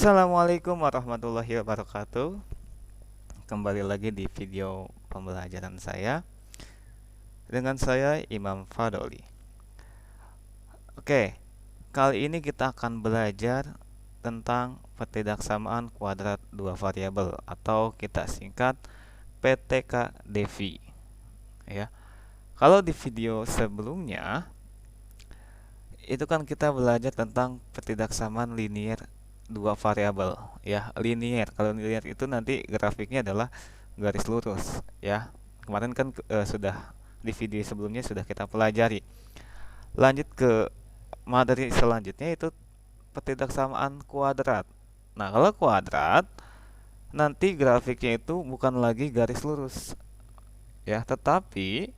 Assalamualaikum warahmatullahi wabarakatuh. Kembali lagi di video pembelajaran saya dengan saya Imam Fadoli. Oke, kali ini kita akan belajar tentang pertidaksamaan kuadrat dua variabel atau kita singkat PTK-DEFI. Ya, kalau di video sebelumnya itu kan kita belajar tentang pertidaksamaan linier dua variabel, ya. Linier, kalau linier itu nanti grafiknya adalah garis lurus, ya. Kemarin kan sudah di video sebelumnya sudah kita pelajari. Lanjut ke materi selanjutnya, itu pertidaksamaan kuadrat. Nah, kalau kuadrat nanti grafiknya itu bukan lagi garis lurus, ya, tetapi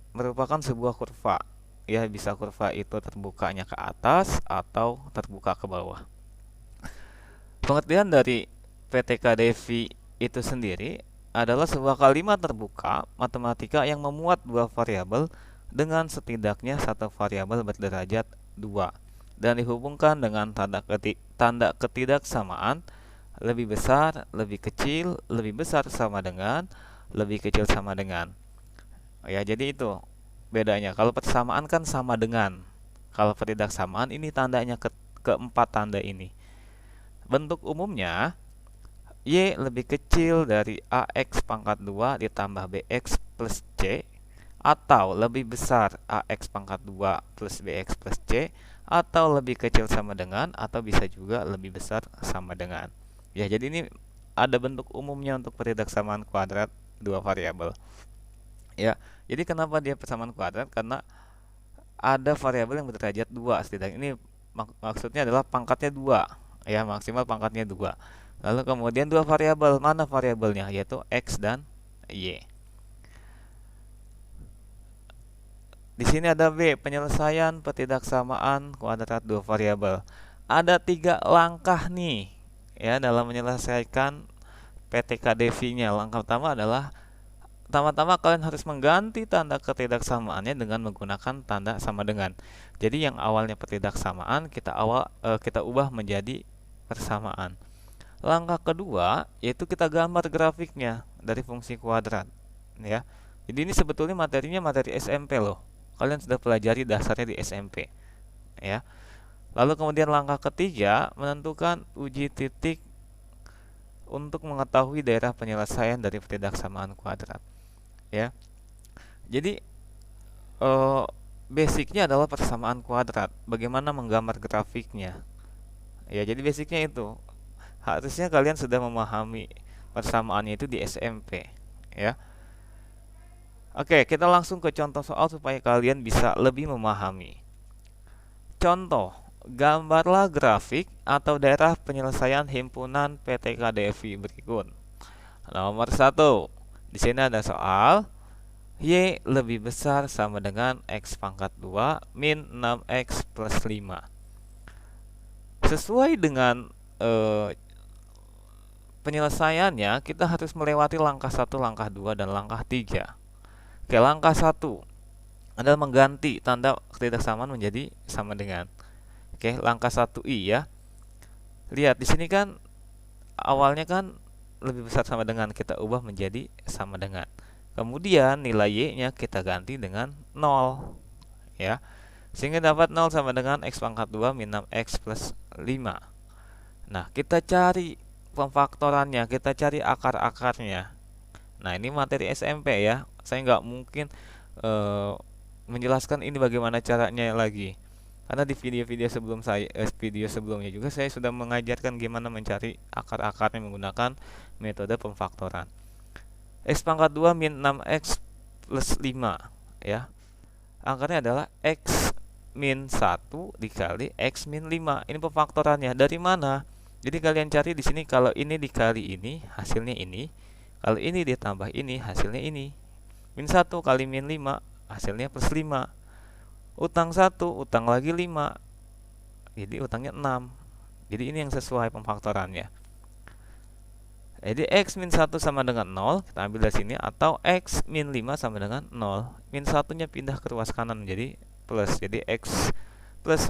merupakan sebuah kurva. Ya, bisa kurva itu terbukanya ke atas atau terbuka ke bawah. Pengertian dari PTK-DEFI itu sendiri adalah sebuah kalimat terbuka matematika yang memuat dua variabel dengan setidaknya satu variabel berderajat 2 dan dihubungkan dengan tanda ketidaksamaan lebih besar, lebih kecil, lebih besar sama dengan, lebih kecil sama dengan. Ya, jadi itu bedanya. Kalau persamaan kan sama dengan. Kalau pertidaksamaan ini tandanya keempat tanda ini. Bentuk umumnya Y lebih kecil dari AX pangkat 2 ditambah BX plus C, atau lebih besar AX pangkat 2 plus BX plus C, atau lebih kecil sama dengan, atau bisa juga lebih besar sama dengan. Ya, jadi ini ada bentuk umumnya untuk pertidaksamaan kuadrat dua variabel. Ya, jadi kenapa dia persamaan kuadrat? Karena ada variabel yang berderajat 2 setidaknya. Ini maksudnya adalah pangkatnya 2, ya, maksimal pangkatnya 2. Lalu kemudian dua variabel, mana variabelnya? Yaitu X dan Y. Di sini ada B, penyelesaian pertidaksamaan kuadrat dua variabel. Ada 3 langkah nih, ya, dalam menyelesaikan PTK-DEFI-nya. Langkah pertama adalah pertama-tama kalian harus mengganti tanda ketidaksamaannya dengan menggunakan tanda sama dengan. Jadi yang awalnya pertidaksamaan kita ubah menjadi persamaan. Langkah kedua yaitu kita gambar grafiknya dari fungsi kuadrat, ya. Jadi ini sebetulnya materinya materi SMP loh. Kalian sudah pelajari dasarnya di SMP, ya. Lalu kemudian langkah ketiga menentukan uji titik untuk mengetahui daerah penyelesaian dari pertidaksamaan kuadrat. Ya, jadi basicnya adalah persamaan kuadrat. Bagaimana menggambar grafiknya? Ya, jadi basicnya itu. Harusnya kalian sudah memahami persamaannya itu di SMP, ya. Oke, kita langsung ke contoh soal supaya kalian bisa lebih memahami. Contoh, gambarlah grafik atau daerah penyelesaian himpunan PTK-DEFI berikut. Nomor 1. Di sini ada soal Y lebih besar sama dengan X pangkat 2 min 6X plus 5. Sesuai dengan penyelesaiannya, kita harus melewati langkah 1, langkah 2, dan langkah 3. Oke, langkah 1 adalah mengganti tanda ketidaksamaan menjadi sama dengan. Oke, langkah 1I, ya. Lihat di sini kan awalnya kan lebih besar sama dengan, kita ubah menjadi sama dengan. Kemudian nilai Y-nya kita ganti dengan 0, ya. Sehingga dapat 0 sama dengan X pangkat 2 min 6X plus 5. Nah, kita cari pemfaktorannya, kita cari akar-akarnya. Nah, ini materi SMP, ya. Saya nggak mungkin menjelaskan ini bagaimana caranya lagi. Karena di video sebelumnya juga saya sudah mengajarkan gimana mencari akar-akarnya menggunakan metode pemfaktoran. X pangkat 2 min 6X plus 5, ya. Akarnya adalah X min 1 dikali X min 5. Ini pemfaktorannya. Dari mana? Jadi kalian cari di sini, kalau ini dikali ini, hasilnya ini. Kalau ini ditambah ini, hasilnya ini. Min 1 kali min 5, hasilnya plus 5. Utang 1, utang lagi 5. Jadi utangnya 6. Jadi ini yang sesuai pemfaktorannya. Jadi X min 1 sama dengan 0, kita ambil dari sini, atau X min 5 sama dengan 0. Min 1 nya pindah ke ruas kanan menjadi plus. Jadi X plus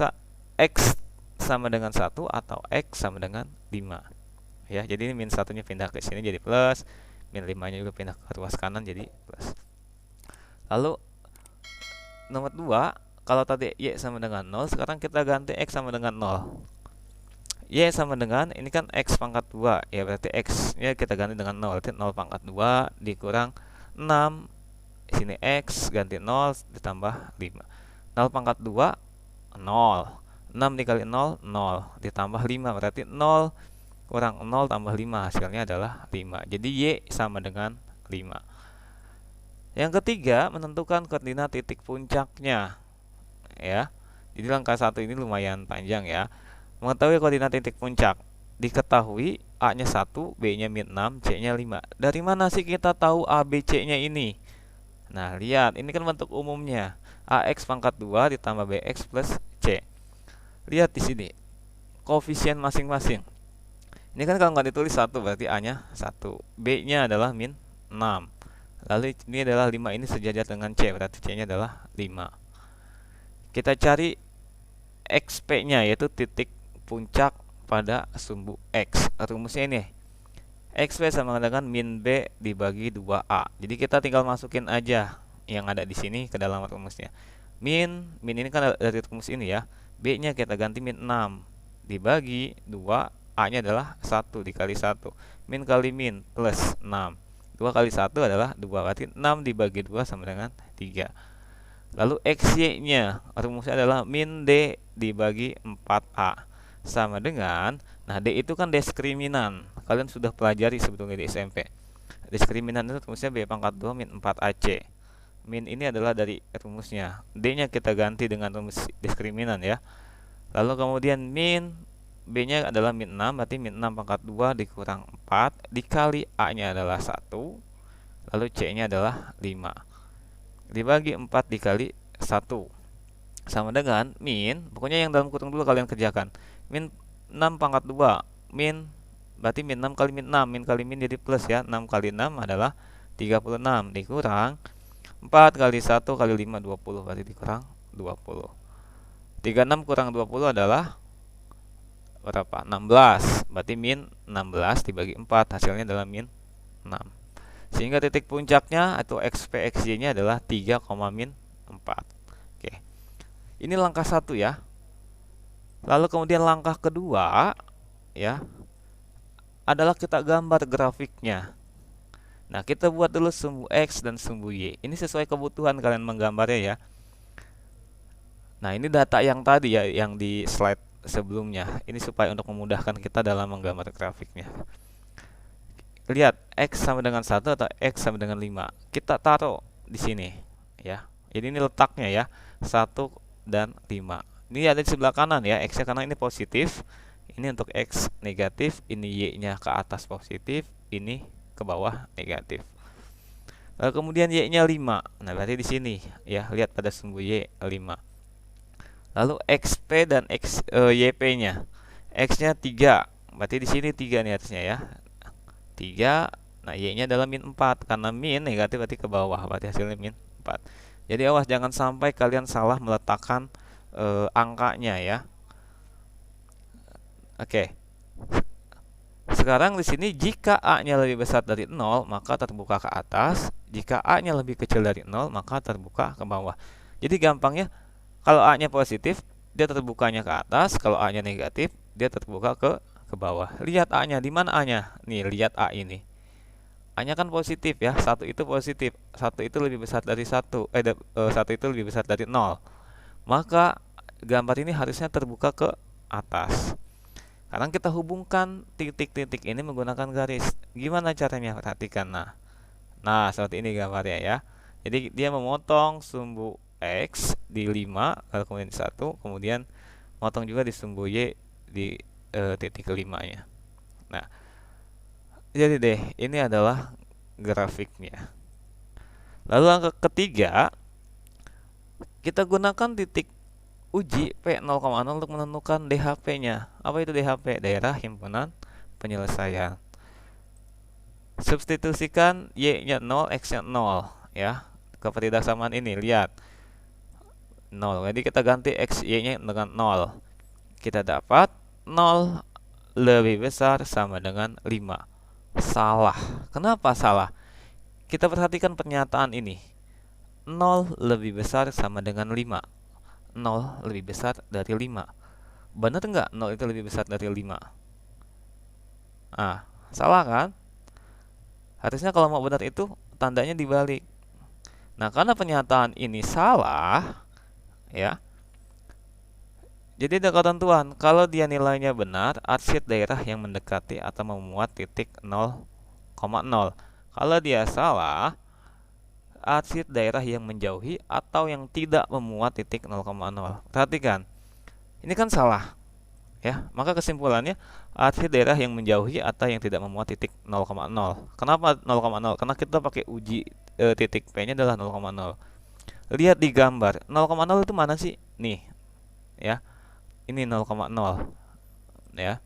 X sama dengan 1 atau X sama dengan 5. Ya, jadi ini min 1-nya pindah ke sini jadi plus, min 5-nya juga pindah ke ruas kanan jadi plus. Lalu nomor 2, kalau tadi Y sama dengan 0, sekarang kita ganti X sama dengan 0. Y sama dengan, ini kan X pangkat 2, ya berarti X-nya kita ganti dengan 0, berarti 0 pangkat 2 dikurang 6, sini X ganti 0 ditambah 5. 0 pangkat 2, 0. 6 dikali 0, 0 ditambah 5, berarti 0 kurang 0 tambah 5, hasilnya adalah 5. Jadi Y sama dengan 5. Yang ketiga, menentukan koordinat titik puncaknya. Ya. Jadi langkah 1 ini lumayan panjang ya. Mengetahui koordinat titik puncak. Diketahui A-nya 1, B-nya min 6, C-nya 5. Dari mana sih kita tahu A, B, C-nya ini? Nah, lihat, ini kan bentuk umumnya. AX pangkat 2 ditambah BX plus C. Lihat di sini. Koefisien masing-masing. Ini kan kalau nggak ditulis 1 berarti A-nya 1. B-nya adalah min 6. Lalu ini adalah 5, ini sejajar dengan C, berarti C-nya adalah 5. Kita cari XP-nya, yaitu titik puncak pada sumbu X. Rumusnya ini. XP sama dengan min B dibagi 2A. Jadi kita tinggal masukin aja yang ada di sini ke dalam rumusnya. Min ini kan dari rumus ini ya. B-nya kita ganti min 6 dibagi 2, A-nya adalah 1 dikali 1. Min kali min plus 6. 2 kali 1 adalah 2, berarti 6 dibagi 2 sama dengan 3. Lalu XY-nya, rumusnya adalah min D dibagi 4A. Sama dengan, nah D itu kan diskriminan. Kalian sudah pelajari sebetulnya di SMP. Diskriminan itu rumusnya B pangkat 2 min 4AC. Min ini adalah dari rumusnya. D-nya kita ganti dengan rumus diskriminan ya. Lalu kemudian min B-nya adalah min 6, berarti min 6 pangkat 2 dikurang 4 dikali A-nya adalah 1. Lalu C-nya adalah 5. Dibagi 4 dikali 1. Sama dengan min, pokoknya yang dalam kurung dulu kalian kerjakan. Min 6 pangkat 2, min berarti min 6 kali min 6, min kali min jadi plus ya. 6 kali 6 adalah 36 dikurang 4 kali 1 kali 5 20, berarti dikurang 20. 36 kurang 20 adalah berapa? 16. Berarti min 16 dibagi 4, hasilnya adalah min 6. Sehingga titik puncaknya atau XP/XY-nya adalah 3, min 4. Oke. Ini langkah 1 ya. Lalu kemudian langkah kedua ya adalah kita gambar grafiknya. Nah, kita buat dulu sumbu X dan sumbu Y. Ini sesuai kebutuhan kalian menggambarnya ya. Nah, ini data yang tadi ya, yang di slide sebelumnya. Ini supaya untuk memudahkan kita dalam menggambar grafiknya. Lihat, X sama dengan 1 atau X sama dengan 5. Kita taruh di sini ya. Jadi ini letaknya ya, 1 dan 5. Ini ada di sebelah kanan ya, X-nya karena ini positif. Ini untuk X negatif, ini Y-nya ke atas positif, ini ke bawah negatif. Lalu kemudian Y-nya 5. Nah, berarti di sini ya, lihat pada sumbu Y 5. Lalu XP dan YP-nya. X-nya 3. Berarti di sini 3 nih harusnya ya. 3. Nah, Y-nya adalah min 4. Karena min negatif berarti ke bawah, berarti hasilnya min 4. Jadi awas jangan sampai kalian salah meletakkan angkanya ya. Oke. Sekarang di sini jika A-nya lebih besar dari 0, maka terbuka ke atas. Jika A-nya lebih kecil dari 0, maka terbuka ke bawah. Jadi gampangnya, kalau A-nya positif, dia terbukanya ke atas. Kalau A-nya negatif, dia terbuka ke bawah. Lihat A-nya, di mana A-nya? Nih, lihat A ini. A-nya kan positif ya, 1 itu positif. 1 itu lebih besar dari 1 itu lebih besar dari 0. Maka gambar ini harusnya terbuka ke atas. Sekarang kita hubungkan titik-titik ini menggunakan garis. Gimana caranya? Perhatikan. Nah, seperti ini gambarnya ya. Jadi dia memotong sumbu X di 5, lalu kemudian 1, kemudian motong juga di sumbu Y di titik ke-5-nya. Nah, jadi deh, ini adalah grafiknya. Lalu langkah ketiga, kita gunakan titik uji P0,0 untuk menentukan DHP-nya. Apa itu DHP? Daerah himpunan penyelesaian. Substitusikan Y-nya 0, X-nya 0 ya. Ketidaksamaan ini, lihat 0. Jadi kita ganti X, Y-nya dengan 0. kita dapat 0 lebih besar sama dengan 5. Salah. Kenapa salah? Kita perhatikan pernyataan ini. 0 lebih besar sama dengan 5. 0 lebih besar dari 5. Benar nggak 0 itu lebih besar dari 5? Ah, salah kan? Harusnya kalau mau benar itu tandanya dibalik. Nah, karena pernyataan ini salah, ya. Jadi ada ketentuan, kalau dia nilainya benar, arsiat daerah yang mendekati atau memuat titik 0,0. Kalau dia salah, arsiat daerah yang menjauhi atau yang tidak memuat titik 0,0. Perhatikan, ini kan salah, ya. Maka kesimpulannya, arsiat daerah yang menjauhi atau yang tidak memuat titik 0,0. Kenapa 0,0? Karena kita pakai uji titik P-nya adalah 0,0. Lihat di gambar, 0,0 itu mana sih? Nih, ya. Ini 0,0, ya.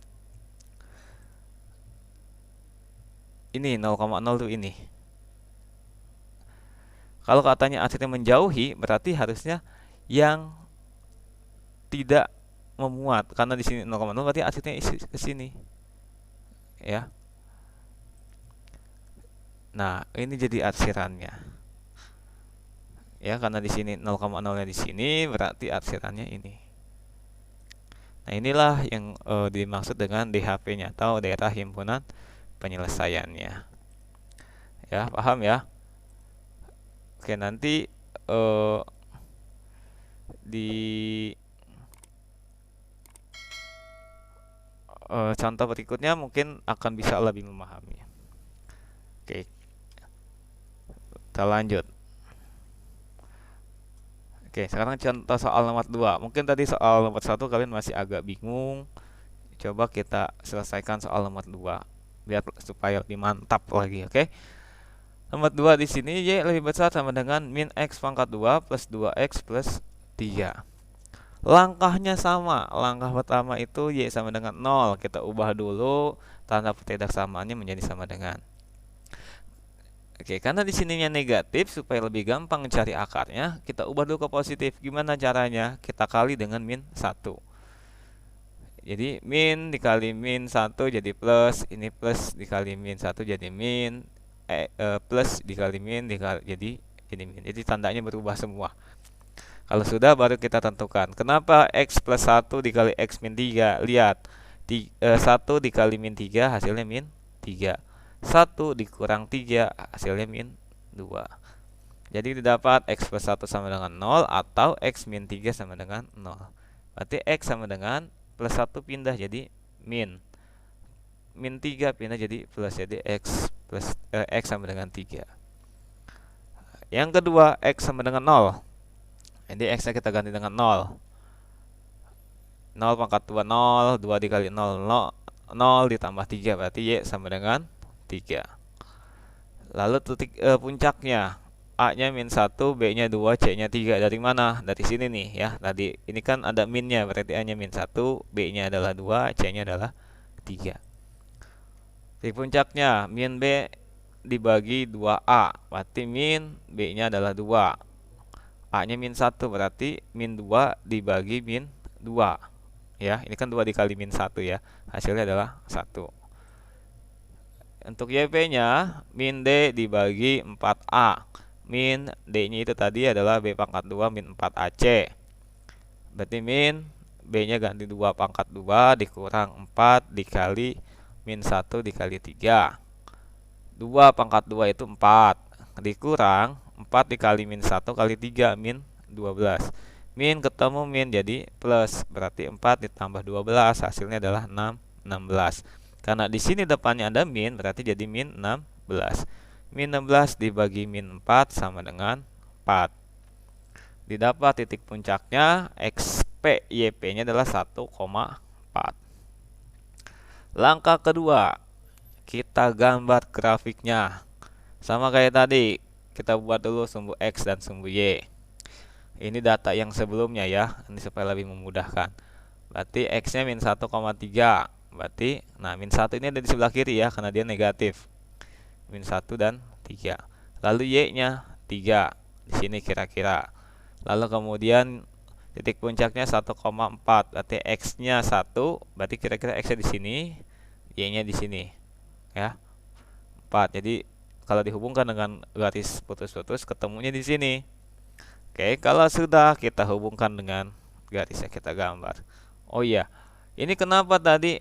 Ini 0,0 tuh ini. Kalau katanya arsiatnya menjauhi, berarti harusnya yang tidak memuat, karena di sini 0,0 berarti arsiatnya ke sini, ya. Nah, ini jadi arsirannya, ya, karena di sini 0,0-nya di sini, berarti arsirannya ini. Nah, inilah yang dimaksud dengan DHP-nya atau daerah himpunan penyelesaiannya. Ya, paham ya? Oke, nanti di contoh berikutnya mungkin akan bisa lebih memahami. Oke, kita lanjut. Oke, sekarang contoh soal nomor 2. Mungkin tadi soal nomor 1 kalian masih agak bingung. Coba kita selesaikan soal nomor 2 biar supaya lebih mantap lagi, oke? Nomor 2 di sini Y lebih besar sama dengan min X pangkat 2 plus 2X plus 3. Langkahnya sama. Langkah pertama itu Y sama dengan 0. Kita ubah dulu tanda petidak samaannya menjadi sama dengan. Oke, karena di sininya negatif, supaya lebih gampang mencari akarnya, kita ubah dulu ke positif. Gimana caranya? Kita kali dengan min 1. Jadi min dikali min 1 jadi plus, ini plus dikali min 1 jadi min, plus dikali min jadi min. Jadi tandanya berubah semua. Kalau sudah baru kita tentukan. Kenapa X plus 1 dikali X min 3? Lihat, 1 dikali min 3 hasilnya min 3. 1 dikurang 3 hasilnya min 2. Jadi didapat X plus 1 sama dengan 0 atau X min 3 sama dengan 0. Berarti X sama dengan plus 1 pindah jadi min. Min 3 pindah jadi plus, jadi X sama dengan 3. Yang kedua, X sama dengan 0. Jadi X nya kita ganti dengan 0. 0 pangkat 2 0, 2 dikali 0 0 ditambah 3 berarti Y sama dengan 3. Lalu titik puncaknya, A-nya min 1, B-nya 2, C-nya 3. Dari mana? Dari sini nih ya. Tadi ini kan ada minnya, berarti A-nya min 1, B-nya adalah 2, C-nya adalah 3. Titik puncaknya, min B dibagi 2A, berarti min B-nya adalah 2. A-nya min 1, berarti min 2 dibagi min 2. Ya, ini kan 2 dikali min 1 ya. Hasilnya adalah 1. Untuk YP-nya, min D dibagi 4A. Min D-nya itu tadi adalah B pangkat 2 min 4AC. Berarti min B-nya ganti 2 pangkat 2 dikurang 4 dikali min 1 dikali 3. 2 pangkat 2 itu 4. Dikurang 4 dikali min 1 kali 3 min 12. Min ketemu min jadi plus. Berarti 4 ditambah 12 hasilnya adalah 16. Karena di sini depannya ada min, berarti jadi min 16. Min 16 dibagi min 4 sama dengan 4. Didapat titik puncaknya XP, YP-nya adalah 1,4. Langkah kedua, kita gambar grafiknya. Sama kayak tadi, kita buat dulu sumbu X dan sumbu Y. Ini data yang sebelumnya ya, ini supaya lebih memudahkan. Berarti X-nya min 1,3. Berarti, nah min 1 ini ada di sebelah kiri ya, karena dia negatif. Min 1 dan 3. Lalu Y-nya 3. Di sini kira-kira. Lalu kemudian Titik puncaknya 1,4, berarti X-nya 1, berarti kira-kira X-nya di sini, Y-nya di sini. Ya, 4. Jadi kalau dihubungkan dengan garis putus-putus ketemunya di sini. Oke, kalau sudah kita hubungkan dengan garisnya kita gambar. Oh iya, ini kenapa tadi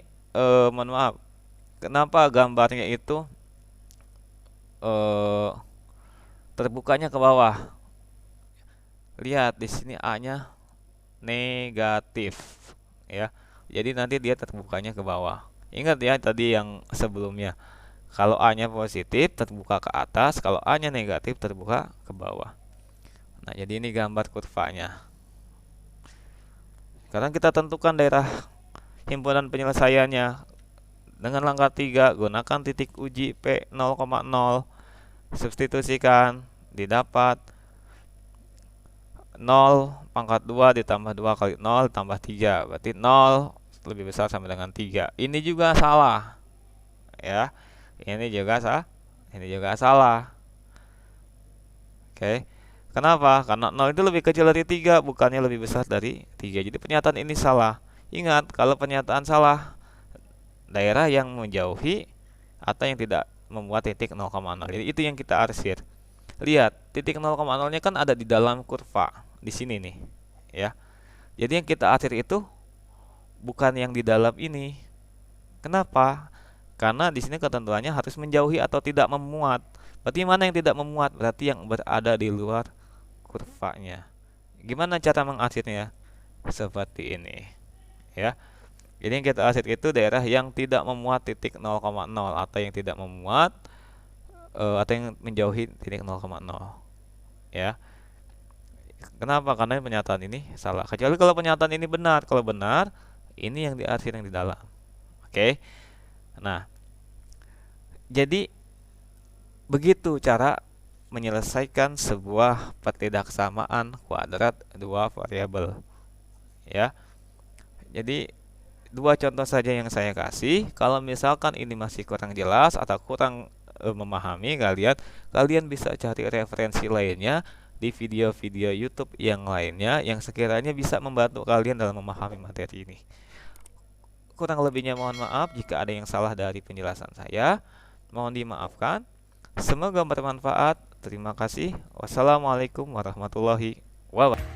mohon maaf, kenapa gambarnya itu eh, terbukanya ke bawah? Lihat di sini A-nya negatif, ya. Jadi nanti dia terbukanya ke bawah. Ingat ya tadi yang sebelumnya. Kalau A-nya positif terbuka ke atas, kalau A-nya negatif terbuka ke bawah. Nah, jadi ini gambar kurvanya. Sekarang kita tentukan daerah himpunan penyelesaiannya. Dengan langkah 3, gunakan titik uji P 0,0. Substitusikan, didapat 0 pangkat 2 ditambah 2 kali 0 tambah 3. Berarti 0 lebih besar sama dengan 3. Ini juga salah. Ya. Ini juga salah. Oke. Kenapa? Karena 0 itu lebih kecil dari 3, bukannya lebih besar dari 3. Jadi pernyataan ini salah. Ingat, kalau pernyataan salah, daerah yang menjauhi atau yang tidak membuat titik 0,0. Jadi itu yang kita arsir. Lihat, titik 0,0-nya kan ada di dalam kurva. Di sini nih, ya. Jadi yang kita arsir itu bukan yang di dalam ini. Kenapa? Karena di sini ketentuannya harus menjauhi atau tidak memuat. Berarti mana yang tidak memuat? Berarti yang berada di luar kurvanya. Gimana cara mengarsirnya? Seperti ini, ya. Jadi yang kita arsir itu daerah yang tidak memuat titik 0,0 atau yang tidak memuat atau yang menjauhi titik 0,0, ya. Kenapa? Karena pernyataan ini salah. Kecuali kalau pernyataan ini benar. Kalau benar, ini yang diarsir yang di dalam. Oke. Nah, jadi begitu cara menyelesaikan sebuah pertidaksamaan kuadrat dua variabel. Ya. Jadi dua contoh saja yang saya kasih. Kalau misalkan ini masih kurang jelas atau kurang memahami kalian bisa cari referensi lainnya di video-video YouTube yang lainnya yang sekiranya bisa membantu kalian dalam memahami materi ini. Kurang lebihnya mohon maaf jika ada yang salah dari penjelasan saya. Mohon dimaafkan. Semoga bermanfaat. Terima kasih. Wassalamualaikum warahmatullahi wabarakatuh.